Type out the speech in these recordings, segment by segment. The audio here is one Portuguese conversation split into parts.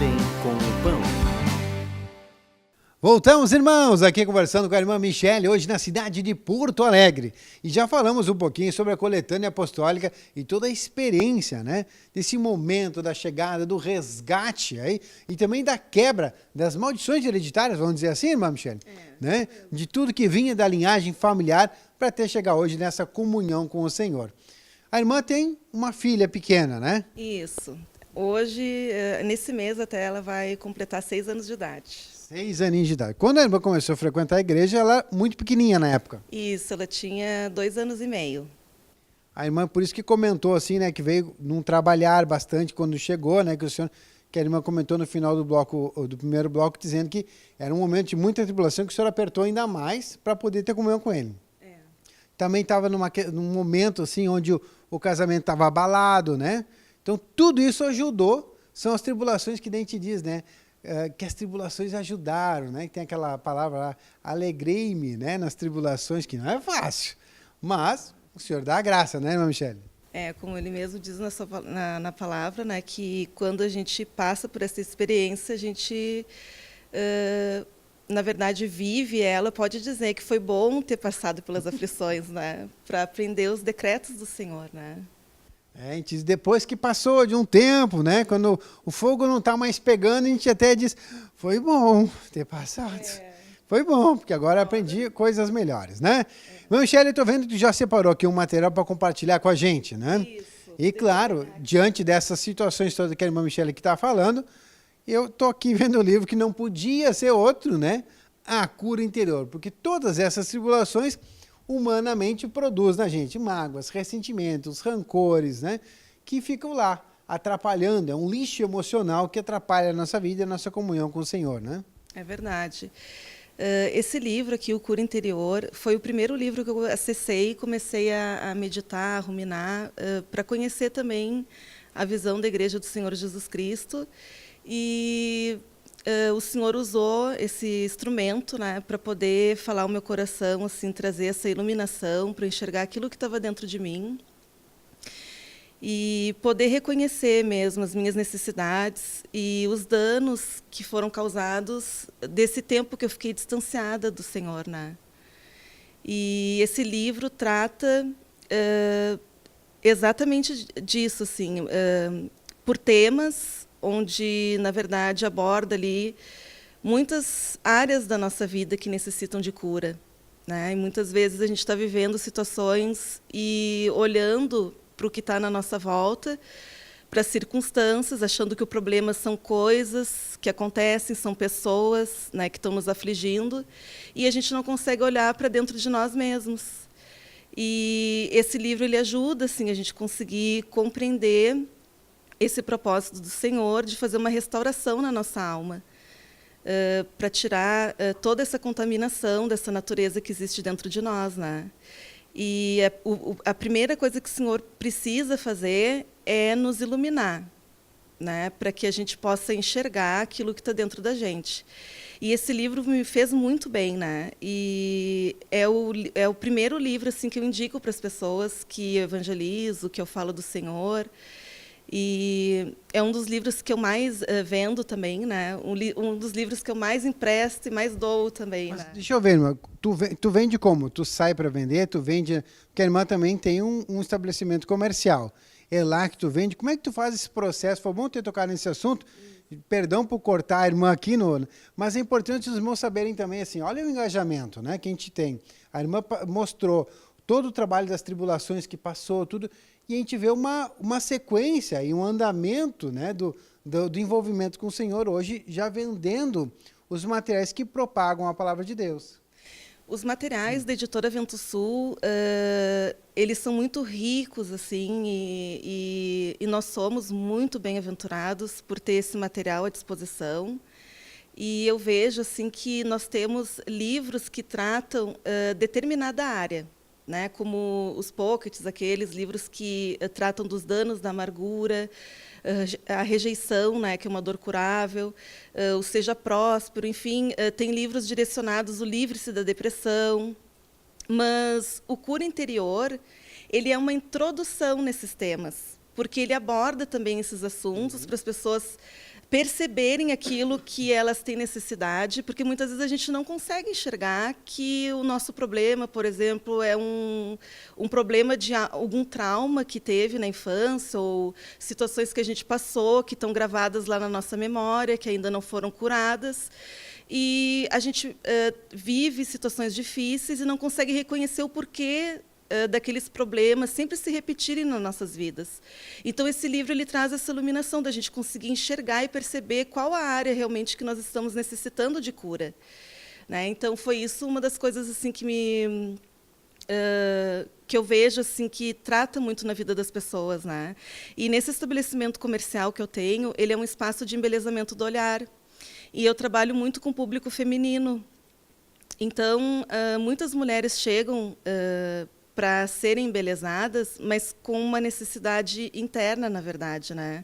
Vem com o Pão. Voltamos, irmãos, aqui conversando com a irmã Michele, hoje na cidade de Porto Alegre. E já falamos um pouquinho sobre a coletânea apostólica e toda a experiência, né? Desse momento da chegada, do resgate aí, e também da quebra das maldições hereditárias, vamos dizer assim, irmã Michele? Né? De tudo que vinha da linhagem familiar para até chegar hoje nessa comunhão com o Senhor. A irmã tem uma filha pequena, né? Isso. Hoje, nesse mês até, ela vai completar 6 anos de idade. 6 aninhos de idade. Quando a irmã começou a frequentar a igreja, ela era muito pequenininha na época. Isso, ela tinha 2 anos e meio. A irmã, por isso que comentou assim, né, que veio num trabalhar bastante quando chegou, né, que a irmã comentou no final do primeiro bloco, dizendo que era um momento de muita tribulação, que o senhor apertou ainda mais para poder ter comunhão com ele. Também estava num momento assim, onde o casamento estava abalado, né? Então, tudo isso ajudou, são as tribulações que a gente diz, né? Que as tribulações ajudaram, né? Que tem aquela palavra lá, alegrei-me, né? Nas tribulações, que não é fácil, mas o Senhor dá a graça, né, irmã Michele? Como ele mesmo diz na palavra, né, que quando a gente passa por essa experiência, a gente, na verdade, vive ela, pode dizer que foi bom ter passado pelas aflições, né? Para aprender os decretos do Senhor, né? A gente diz, depois que passou de um tempo, né? Quando o fogo não está mais pegando, a gente até diz, foi bom ter passado. Foi bom, porque agora aprendi coisas melhores, né? Irmã Michele, estou vendo que já separou aqui um material para compartilhar com a gente, né? Isso. E claro, diante dessas situações todas que a irmã Michele está falando, eu estou aqui vendo o livro que não podia ser outro, né? A cura interior, porque todas essas tribulações humanamente produz na gente mágoas, ressentimentos, rancores, né? Que ficam lá, atrapalhando. É um lixo emocional que atrapalha a nossa vida e a nossa comunhão com o Senhor, né? É verdade. Esse livro aqui, O Cura Interior, foi o primeiro livro que eu acessei e comecei a meditar, a ruminar, para conhecer também a visão da Igreja do Senhor Jesus Cristo. E o Senhor usou esse instrumento, né, para poder falar ao meu coração, assim, trazer essa iluminação para enxergar aquilo que estava dentro de mim e poder reconhecer mesmo as minhas necessidades e os danos que foram causados desse tempo que eu fiquei distanciada do Senhor, né? E esse livro trata exatamente disso, assim, por temas onde, na verdade, aborda ali muitas áreas da nossa vida que necessitam de cura, né? E muitas vezes a gente está vivendo situações e olhando para o que está na nossa volta, para as circunstâncias, achando que o problema são coisas que acontecem, são pessoas, né, que estão nos afligindo, e a gente não consegue olhar para dentro de nós mesmos. E esse livro ele ajuda, assim, a gente conseguir compreender esse propósito do Senhor de fazer uma restauração na nossa alma, para tirar toda essa contaminação dessa natureza que existe dentro de nós, né? E a primeira coisa que o Senhor precisa fazer é nos iluminar, né? Para que a gente possa enxergar aquilo que está dentro da gente. E esse livro me fez muito bem, né? E é o primeiro livro assim que eu indico para as pessoas que eu evangelizo, que eu falo do Senhor. E é um dos livros que eu mais vendo também, né? Um dos livros que eu mais empresto e mais dou também. Mas né? deixa eu ver, irmã, tu vende como? Tu sai para vender, tu vende... Porque a irmã também tem um estabelecimento comercial. É lá que tu vende. Como é que tu faz esse processo? Foi bom ter tocado nesse assunto. Perdão por cortar a irmã aqui, mas é importante os irmãos saberem também, assim, olha o engajamento, né, que a gente tem. A irmã mostrou todo o trabalho das tribulações que passou, tudo... E a gente vê uma sequência e um andamento, né, do envolvimento com o Senhor hoje, já vendendo os materiais que propagam a palavra de Deus. Os materiais da editora Vento Sul, eles são muito ricos, assim, e nós somos muito bem-aventurados por ter esse material à disposição. E eu vejo assim que nós temos livros que tratam determinada área, né, como os pockets, aqueles livros que tratam dos danos da amargura, a rejeição, né, que é uma dor curável, o Seja Próspero, enfim, tem livros direcionados, o Livre-se da Depressão, mas o Cura Interior, ele é uma introdução nesses temas, porque ele aborda também esses assuntos para as pessoas perceberem aquilo que elas têm necessidade, porque muitas vezes a gente não consegue enxergar que o nosso problema, por exemplo, é um problema de algum trauma que teve na infância, ou situações que a gente passou, que estão gravadas lá na nossa memória, que ainda não foram curadas. E a gente vive situações difíceis e não consegue reconhecer o porquê daqueles problemas sempre se repetirem nas nossas vidas. Então, esse livro ele traz essa iluminação da gente conseguir enxergar e perceber qual a área realmente que nós estamos necessitando de cura. Né? Então, foi isso uma das coisas assim que eu vejo assim que trata muito na vida das pessoas. Né? E nesse estabelecimento comercial que eu tenho, ele é um espaço de embelezamento do olhar. E eu trabalho muito com o público feminino. Então, muitas mulheres chegam para serem embelezadas, mas com uma necessidade interna, na verdade, né?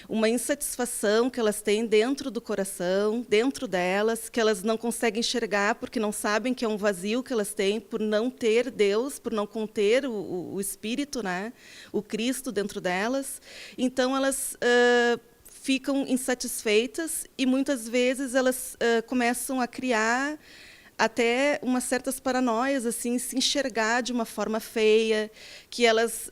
Uma insatisfação que elas têm dentro do coração, dentro delas, que elas não conseguem enxergar porque não sabem que é um vazio que elas têm por não ter Deus, por não conter o Espírito, né? O Cristo dentro delas. Então, elas ficam insatisfeitas e, muitas vezes, elas começam a criar até umas certas paranoias, assim, se enxergar de uma forma feia, que elas,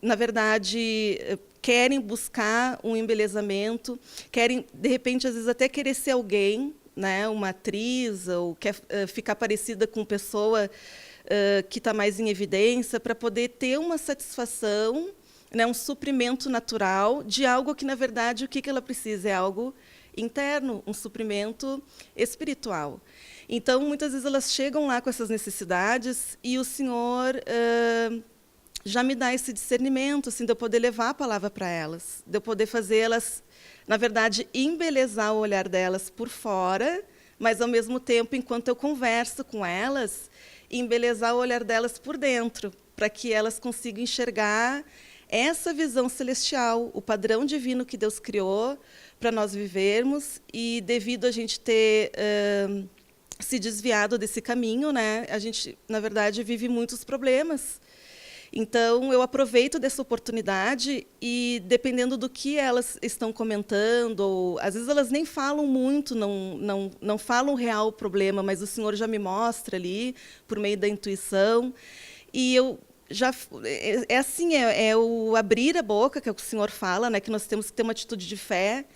na verdade, querem buscar um embelezamento, querem, de repente, às vezes, até querer ser alguém, né, uma atriz, ou quer ficar parecida com pessoa que está mais em evidência, para poder ter uma satisfação, né, um suprimento natural de algo que, na verdade, o que ela precisa é algo interno, um suprimento espiritual. Então, muitas vezes, elas chegam lá com essas necessidades e o Senhor já me dá esse discernimento, assim, de eu poder levar a palavra para elas, de eu poder fazer elas, na verdade, embelezar o olhar delas por fora, mas, ao mesmo tempo, enquanto eu converso com elas, embelezar o olhar delas por dentro, para que elas consigam enxergar essa visão celestial, o padrão divino que Deus criou para nós vivermos, e devido a gente ter se desviado desse caminho, né, a gente, na verdade, vive muitos problemas. Então, eu aproveito dessa oportunidade e, dependendo do que elas estão comentando, ou, às vezes elas nem falam muito, não falam o real problema, mas o Senhor já me mostra ali, por meio da intuição, e eu já assim, é o abrir a boca, que é o que o Senhor fala, né, que nós temos que ter uma atitude de fé,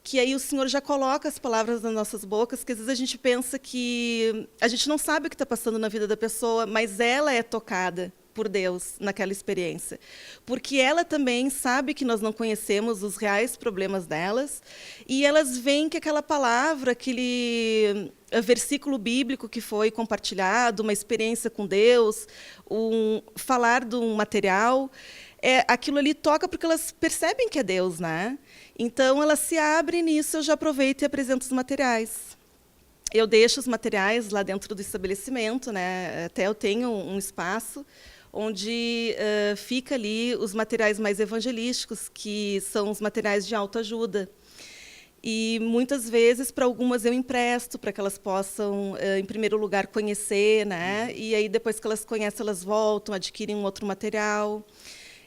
que aí o Senhor já coloca as palavras nas nossas bocas, que às vezes a gente pensa que a gente não sabe o que está passando na vida da pessoa, mas ela é tocada por Deus naquela experiência, porque ela também sabe que nós não conhecemos os reais problemas delas, e elas veem que aquela palavra, aquele versículo bíblico que foi compartilhado, uma experiência com Deus, falar de um material, aquilo ali toca porque elas percebem que é Deus, né? Então, elas se abrem nisso, eu já aproveito e apresento os materiais. Eu deixo os materiais lá dentro do estabelecimento, né? Até eu tenho um espaço onde fica ali os materiais mais evangelísticos, que são os materiais de autoajuda. E, muitas vezes, para algumas eu empresto, para que elas possam, em primeiro lugar, conhecer, né? E aí, depois que elas conhecem, elas voltam, adquirem um outro material.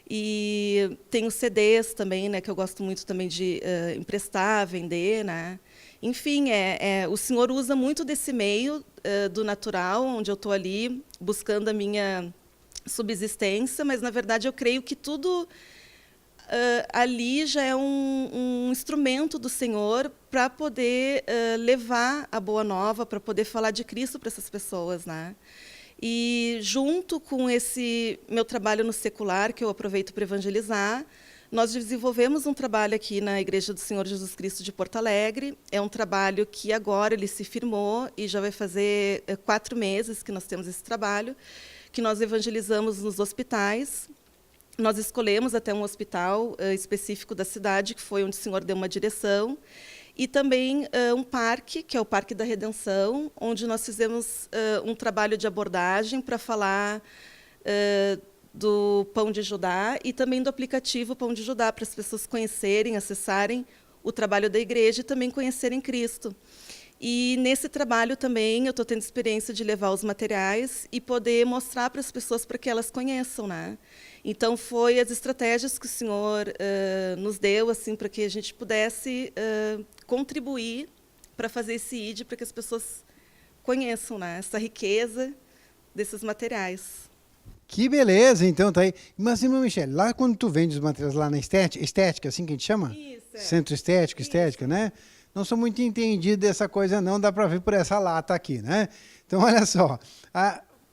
E tem os CDs também, né, que eu gosto muito também de emprestar, vender, né? Enfim, o Senhor usa muito desse meio do natural, onde eu estou ali buscando a minha subsistência, mas, na verdade, eu creio que tudo ali já é um instrumento do Senhor para poder levar a boa nova, para poder falar de Cristo para essas pessoas, né? E, junto com esse meu trabalho no secular, que eu aproveito para evangelizar, nós desenvolvemos um trabalho aqui na Igreja do Senhor Jesus Cristo de Porto Alegre. É um trabalho que agora ele se firmou e já vai fazer 4 meses que nós temos esse trabalho, que nós evangelizamos nos hospitais. Nós escolhemos até um hospital específico da cidade, que foi onde o Senhor deu uma direção, e também um parque, que é o Parque da Redenção, onde nós fizemos um trabalho de abordagem para falar do Pão de Judá e também do aplicativo Pão de Judá, para as pessoas conhecerem, acessarem o trabalho da igreja e também conhecerem Cristo. E nesse trabalho também eu estou tendo experiência de levar os materiais e poder mostrar para as pessoas para que elas conheçam, né? Então foi as estratégias que o senhor nos deu assim para que a gente pudesse contribuir para fazer esse ID para que as pessoas conheçam, né, essa riqueza desses materiais. Que beleza, então tá aí. Mas, irmã Michele, lá quando tu vende os materiais lá na estética, assim que a gente chama? Isso, é. Centro estético, Isso. estética, né? Não sou muito entendido dessa coisa não, dá para ver por essa lata aqui, né? Então, olha só.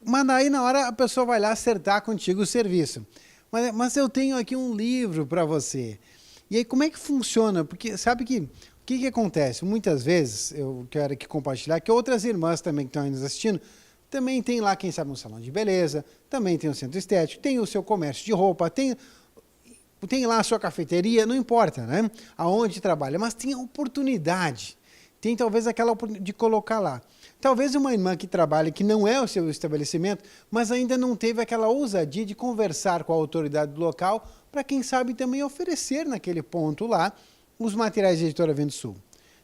Mas daí na hora a pessoa vai lá acertar contigo o serviço. Mas eu tenho aqui um livro para você. E aí como é que funciona? Porque sabe que o que acontece? Muitas vezes, eu quero aqui compartilhar, que outras irmãs também que estão aí nos assistindo, também tem lá, quem sabe, um salão de beleza, também tem um centro estético, tem o seu comércio de roupa, tem lá a sua cafeteria, não importa, né? Aonde trabalha, mas tem a oportunidade, tem talvez aquela oportunidade de colocar lá. Talvez uma irmã que trabalha, que não é o seu estabelecimento, mas ainda não teve aquela ousadia de conversar com a autoridade do local, para quem sabe também oferecer naquele ponto lá os materiais da Editora Vento Sul.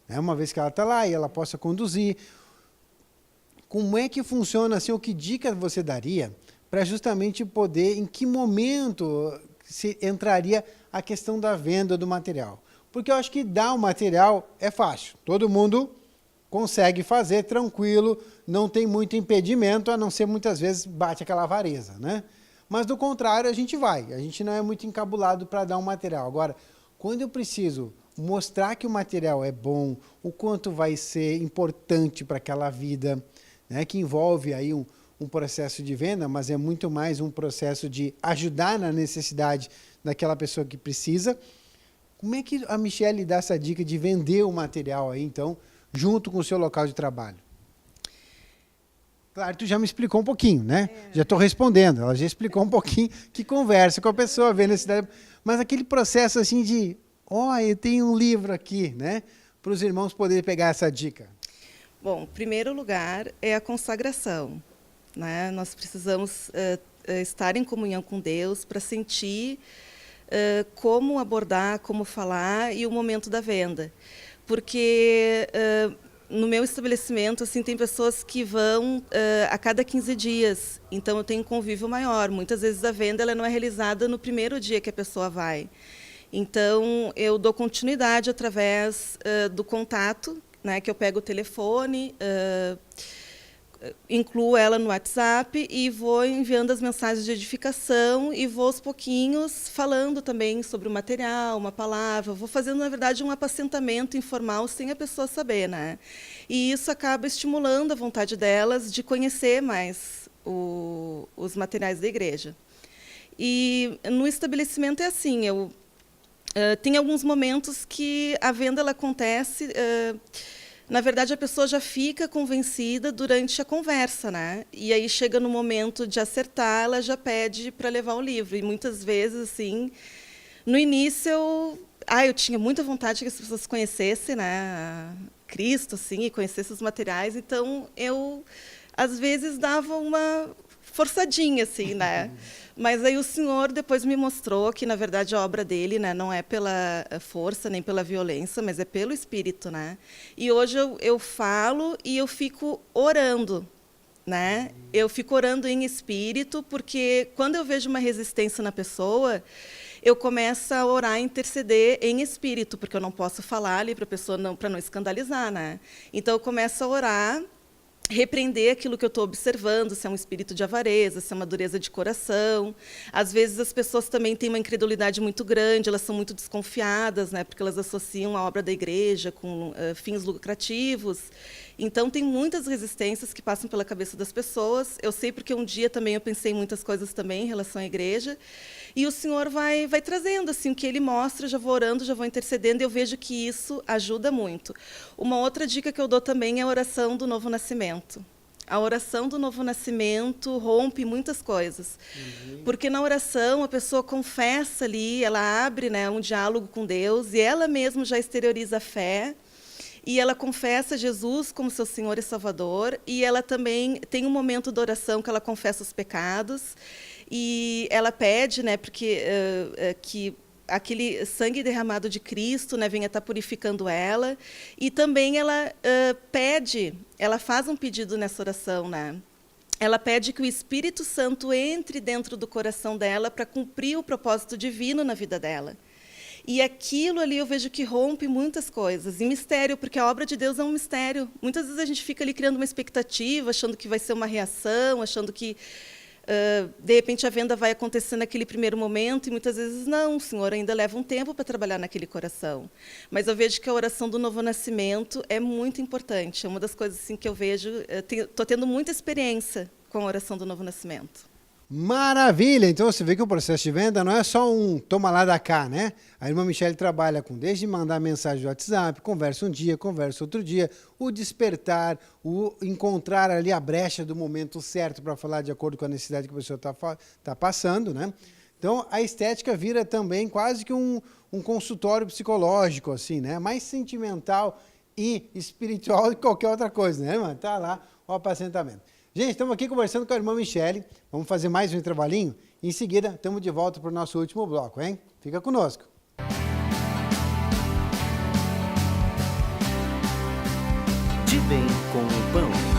Uma vez que ela está lá e ela possa conduzir. Como é que funciona, assim, o que dica você daria para justamente poder, em que momento se entraria a questão da venda do material? Porque eu acho que dar o material é fácil, todo mundo consegue fazer tranquilo, não tem muito impedimento, a não ser muitas vezes bate aquela avareza, né? Mas do contrário, a gente não é muito encabulado para dar um material. Agora, quando eu preciso mostrar que o material é bom, o quanto vai ser importante para aquela vida, né, que envolve aí um processo de venda, mas é muito mais um processo de ajudar na necessidade daquela pessoa que precisa. Como é que a Michele dá essa dica de vender o material aí, então, junto com o seu local de trabalho? Claro, tu já me explicou um pouquinho, né? Já estou respondendo, ela já explicou um pouquinho que conversa com a pessoa, vê a necessidade, mas aquele processo assim de, eu tenho um livro aqui, né? Para os irmãos poderem pegar essa dica. Bom, em primeiro lugar é a consagração, né? Nós precisamos estar em comunhão com Deus para sentir como abordar, como falar e o momento da venda. Porque no meu estabelecimento assim, tem pessoas que vão a cada 15 dias, então eu tenho um convívio maior. Muitas vezes a venda ela não é realizada no primeiro dia que a pessoa vai. Então, eu dou continuidade através do contato, né, que eu pego o telefone, incluo ela no WhatsApp e vou enviando as mensagens de edificação e vou aos pouquinhos falando também sobre o material, uma palavra. Vou fazendo, na verdade, um apacentamento informal sem a pessoa saber, né? E isso acaba estimulando a vontade delas de conhecer mais os materiais da igreja. E no estabelecimento é assim, tem alguns momentos que a venda ela acontece, na verdade a pessoa já fica convencida durante a conversa, né? E aí chega no momento de acertar, ela já pede para levar o livro. E muitas vezes, assim, no início eu tinha muita vontade que as pessoas conhecessem, né, Cristo, assim, e conhecessem os materiais. Então eu às vezes dava uma forçadinha, assim, né? Mas aí o senhor depois me mostrou que, na verdade, a obra dele, né, não é pela força nem pela violência, mas é pelo Espírito, né? E hoje eu falo e eu fico orando, né? Eu fico orando em espírito, porque quando eu vejo uma resistência na pessoa, eu começo a orar, interceder em espírito, porque eu não posso falar ali para a pessoa para não escandalizar, né? Então eu começo a orar, repreender aquilo que eu estou observando, se é um espírito de avareza, se é uma dureza de coração. Às vezes as pessoas também têm uma incredulidade muito grande, elas são muito desconfiadas, né, porque elas associam a obra da igreja com fins lucrativos. Então tem muitas resistências que passam pela cabeça das pessoas. Eu sei porque um dia também eu pensei em muitas coisas também em relação à igreja. E o Senhor vai trazendo assim o que Ele mostra, já vou orando, já vou intercedendo, e eu vejo que isso ajuda muito. Uma outra dica que eu dou também é a oração do novo nascimento. A oração do novo nascimento rompe muitas coisas. Porque na oração a pessoa confessa ali, ela abre, né, um diálogo com Deus, e ela mesma já exterioriza a fé, e ela confessa Jesus como seu Senhor e Salvador, e ela também tem um momento de oração que ela confessa os pecados, e ela pede, né, porque que aquele sangue derramado de Cristo, né, venha estar purificando ela. E também ela ela faz um pedido nessa oração, né? Ela pede que o Espírito Santo entre dentro do coração dela para cumprir o propósito divino na vida dela. E aquilo ali eu vejo que rompe muitas coisas. E mistério, porque a obra de Deus é um mistério. Muitas vezes a gente fica ali criando uma expectativa, achando que vai ser uma reação, achando que, de repente, a venda vai acontecer naquele primeiro momento, e muitas vezes não, o Senhor ainda leva um tempo para trabalhar naquele coração. Mas eu vejo que a oração do novo nascimento é muito importante. É uma das coisas assim, que eu vejo, estou tendo muita experiência com a oração do novo nascimento. Maravilha! Então você vê que o processo de venda não é só um toma lá da cá, né? A irmã Michele trabalha com desde mandar mensagem do WhatsApp, conversa um dia, conversa outro dia, o despertar, o encontrar ali a brecha do momento certo para falar de acordo com a necessidade que a pessoa tá passando, né? Então a estética vira também quase que um consultório psicológico, assim, né? Mais sentimental e espiritual do que qualquer outra coisa, né, irmã? Tá lá o apacentamento. Gente, estamos aqui conversando com a irmã Michele. Vamos fazer mais um intervalinho. Em seguida, estamos de volta para o nosso último bloco, hein? Fica conosco. De bem com o pão.